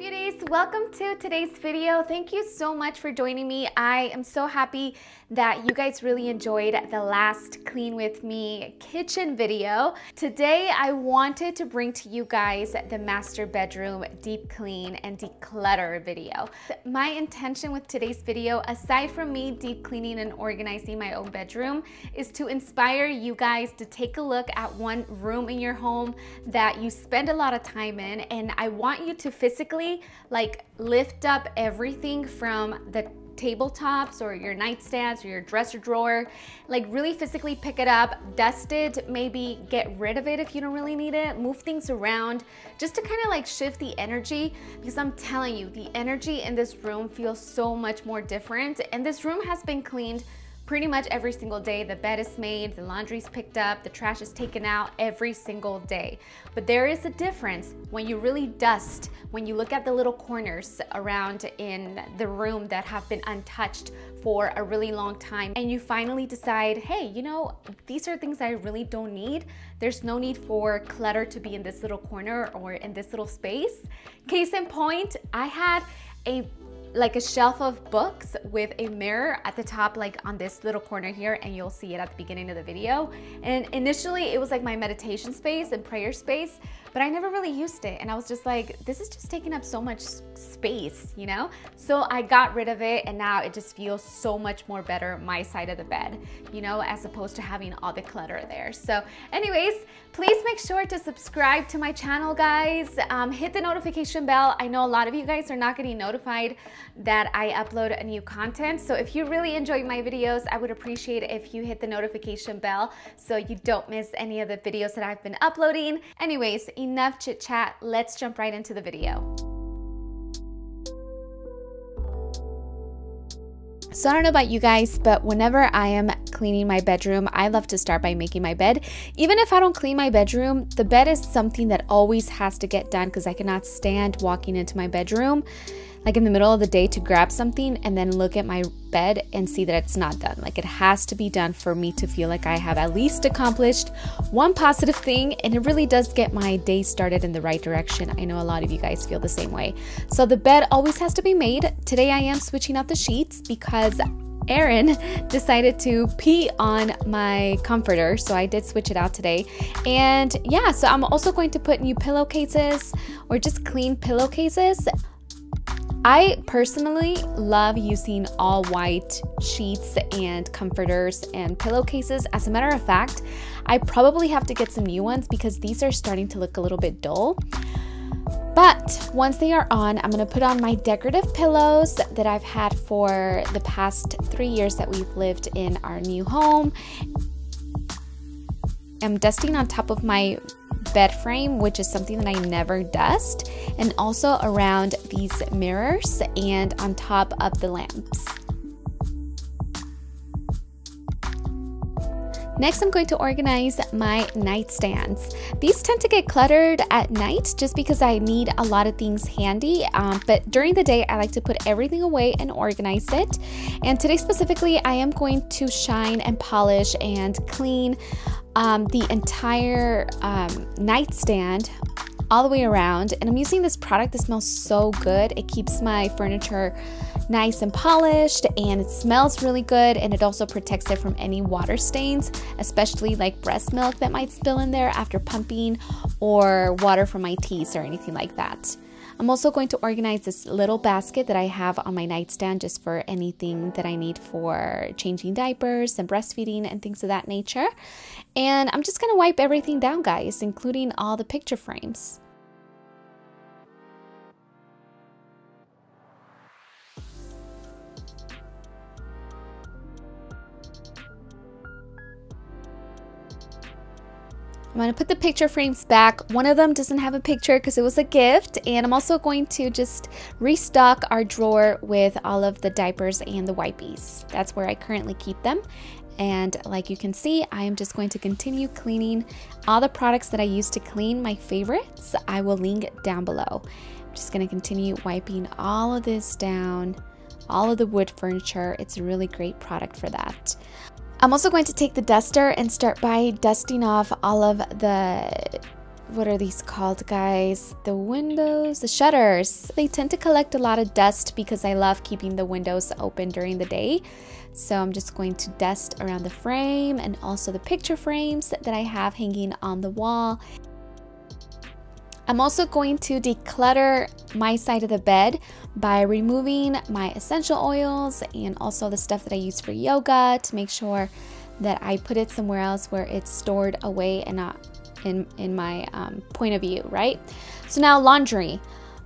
beauties, welcome to today's video. Thank you so much for joining me. I am so happy that you guys really enjoyed the last Clean With Me kitchen video. Today I wanted to bring to you guys the master bedroom deep clean and declutter video. My intention with today's video, aside from me deep cleaning and organizing my own bedroom, is to inspire you guys to take a look at one room in your home that you spend a lot of time in, and I want you to physically like lift up everything from the tabletops or your nightstands or your dresser drawer, like really physically pick it up, dust it, maybe get rid of it if you don't really need it, move things around, just to kind of like shift the energy, because I'm telling you, the energy in this room feels so much more different. And this room has been cleaned pretty much every single day. The bed is made, the laundry's picked up, the trash is taken out every single day. But there is a difference when you really dust, when you look at the little corners around in the room that have been untouched for a really long time, and you finally decide, hey, you know, these are things I really don't need. There's no need for clutter to be in this little corner or in this little space. Case in point, I had a shelf of books with a mirror at the top, like on this little corner here, and you'll see it at the beginning of the video. And initially it was like my meditation space and prayer space, but I never really used it. And I was just like, this is just taking up so much space, you know? So I got rid of it, and now it just feels so much more better my side of the bed, you know, as opposed to having all the clutter there. So anyways, please make sure to subscribe to my channel, guys. Hit the notification bell. I know a lot of you guys are not getting notified that I upload a new content. So if you really enjoy my videos, I would appreciate it if you hit the notification bell so you don't miss any of the videos that I've been uploading. Anyways, enough chit chat. Let's jump right into the video. So I don't know about you guys, but whenever I am cleaning my bedroom, I love to start by making my bed. Even if I don't clean my bedroom, the bed is something that always has to get done, because I cannot stand walking into my bedroom like in the middle of the day to grab something and then look at my bed and see that it's not done. Like, it has to be done for me to feel like I have at least accomplished one positive thing, and it really does get my day started in the right direction. I know a lot of you guys feel the same way. So the bed always has to be made. Today I am switching out the sheets because Aaron decided to pee on my comforter, so I did switch it out today. And yeah, so I'm also going to put new pillowcases or just clean pillowcases. I personally love using all white sheets and comforters and pillowcases. As a matter of fact, I probably have to get some new ones because these are starting to look a little bit dull. But once they are on, I'm gonna put on my decorative pillows that I've had for the past 3 years that we've lived in our new home. I'm dusting on top of my bed frame, which is something that I never dust, and also around these mirrors and on top of the lamps. Next, I'm going to organize my nightstands. These tend to get cluttered at night just because I need a lot of things handy, but during the day I like to put everything away and organize it. And today specifically, I am going to shine and polish and clean the entire nightstand all the way around. And I'm using this product that smells so good. It keeps my furniture nice and polished, and it smells really good, and it also protects it from any water stains, especially like breast milk that might spill in there after pumping, or water from my teeth or anything like that. I'm also going to organize this little basket that I have on my nightstand just for anything that I need for changing diapers and breastfeeding and things of that nature. And I'm just gonna wipe everything down, guys, including all the picture frames. I'm going to put the picture frames back. One of them doesn't have a picture because it was a gift. And I'm also going to just restock our drawer with all of the diapers and the wipes. That's where I currently keep them. And like you can see, I am just going to continue cleaning all the products that I use to clean my favorites. I will link down below. I'm just going to continue wiping all of this down, all of the wood furniture. It's a really great product for that. I'm also going to take the duster and start by dusting off all of the what are these called, guys? The windows, the shutters. They tend to collect a lot of dust because I love keeping the windows open during the day. So I'm just going to dust around the frame and also the picture frames that I have hanging on the wall. I'm also going to declutter my side of the bed by removing my essential oils and also the stuff that I use for yoga to make sure that I put it somewhere else where it's stored away and not in my point of view, right? So now laundry.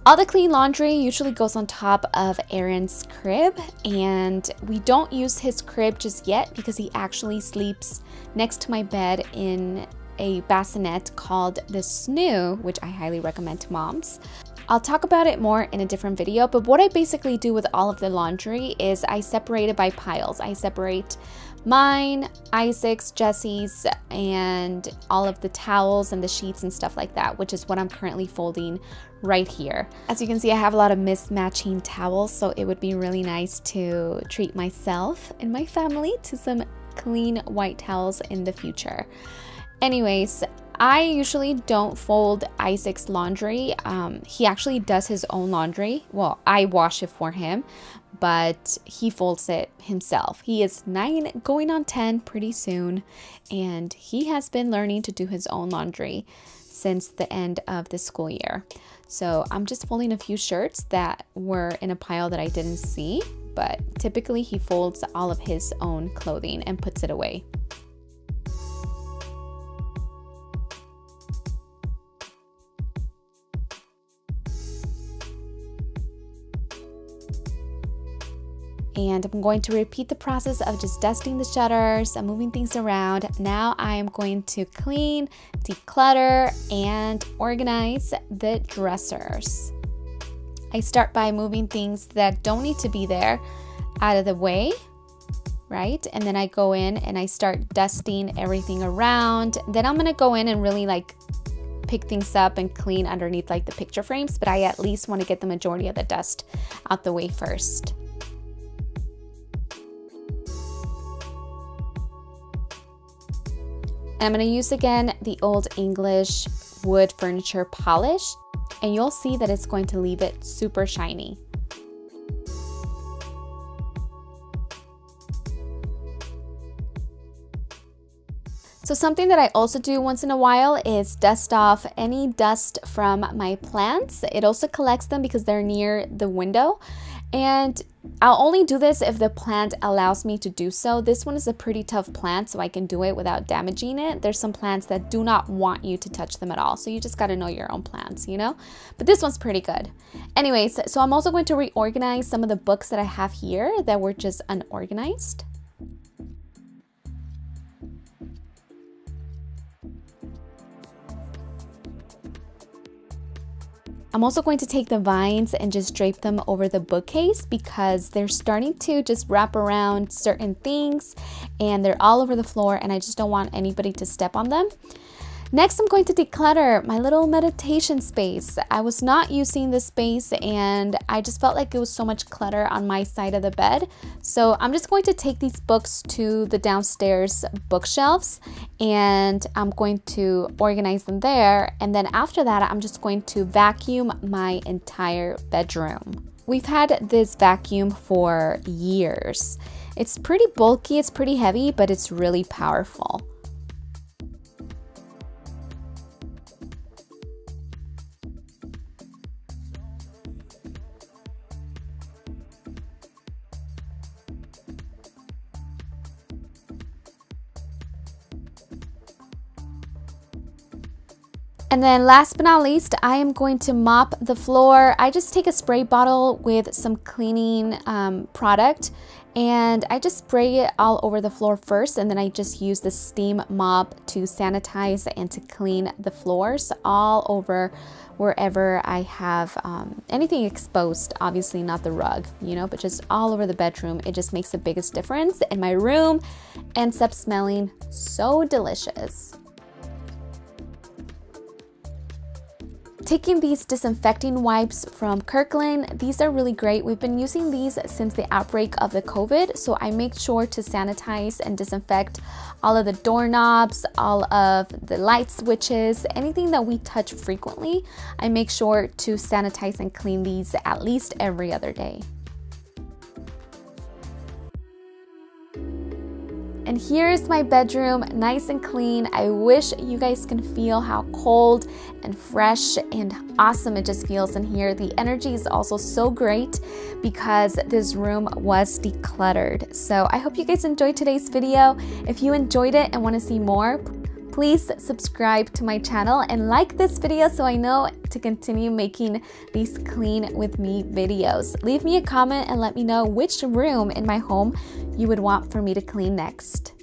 All the clean laundry usually goes on top of Aaron's crib, and we don't use his crib just yet because he actually sleeps next to my bed in a bassinet called the Snoo, which I highly recommend to moms. I'll talk about it more in a different video, but what I basically do with all of the laundry is I separate it by piles. I separate mine, Isaac's, Jesse's, and all of the towels and the sheets and stuff like that, which is what I'm currently folding right here. As you can see, I have a lot of mismatching towels, so it would be really nice to treat myself and my family to some clean white towels in the future. Anyways, I usually don't fold Isaac's laundry. He actually does his own laundry. Well, I wash it for him, but he folds it himself. He is 9 going on 10 pretty soon, and he has been learning to do his own laundry since the end of the school year. So I'm just folding a few shirts that were in a pile that I didn't see, but typically he folds all of his own clothing and puts it away. And I'm going to repeat the process of just dusting the shutters and moving things around. Now I am going to clean, declutter, and organize the dressers. I start by moving things that don't need to be there out of the way, right? And then I go in and I start dusting everything around. Then I'm gonna go in and really pick things up and clean underneath the picture frames, but I at least want to get the majority of the dust out the way first. I'm going to use again the Old English wood furniture polish, and you'll see that it's going to leave it super shiny. So something that I also do once in a while is dust off any dust from my plants. It also collects them because they're near the window, and I'll only do this if the plant allows me to do so. This one is a pretty tough plant, so I can do it without damaging it. There's some plants that do not want you to touch them at all, so you just got to know your own plants, you know? But this one's pretty good. Anyways, so I'm also going to reorganize some of the books that I have here that were just unorganized. I'm also going to take the vines and just drape them over the bookcase because they're starting to just wrap around certain things and they're all over the floor and I just don't want anybody to step on them. Next, I'm going to declutter my little meditation space. I was not using this space and I just felt like it was so much clutter on my side of the bed. So I'm just going to take these books to the downstairs bookshelves and I'm going to organize them there. And then after that, I'm just going to vacuum my entire bedroom. We've had this vacuum for years. It's pretty bulky, it's pretty heavy, but it's really powerful. And then last but not least, I am going to mop the floor. I just take a spray bottle with some cleaning product and I just spray it all over the floor first, and then I just use the steam mop to sanitize and to clean the floors all over wherever I have anything exposed. Obviously not the rug, you know, but just all over the bedroom. It just makes the biggest difference, and my room ends up smelling so delicious. taking these disinfecting wipes from Kirkland. These are really great. We've been using these since the outbreak of the COVID, so I make sure to sanitize and disinfect all of the doorknobs, all of the light switches, anything that we touch frequently. I make sure to sanitize and clean these at least every other day. And here's my bedroom, nice and clean. I wish you guys can feel how cold and fresh and awesome it just feels in here. The energy is also so great because this room was decluttered. So I hope you guys enjoyed today's video. If you enjoyed it and want to see more, please subscribe to my channel and like this video so I know to continue making these clean with me videos. Leave me a comment and let me know which room in my home you would want for me to clean next.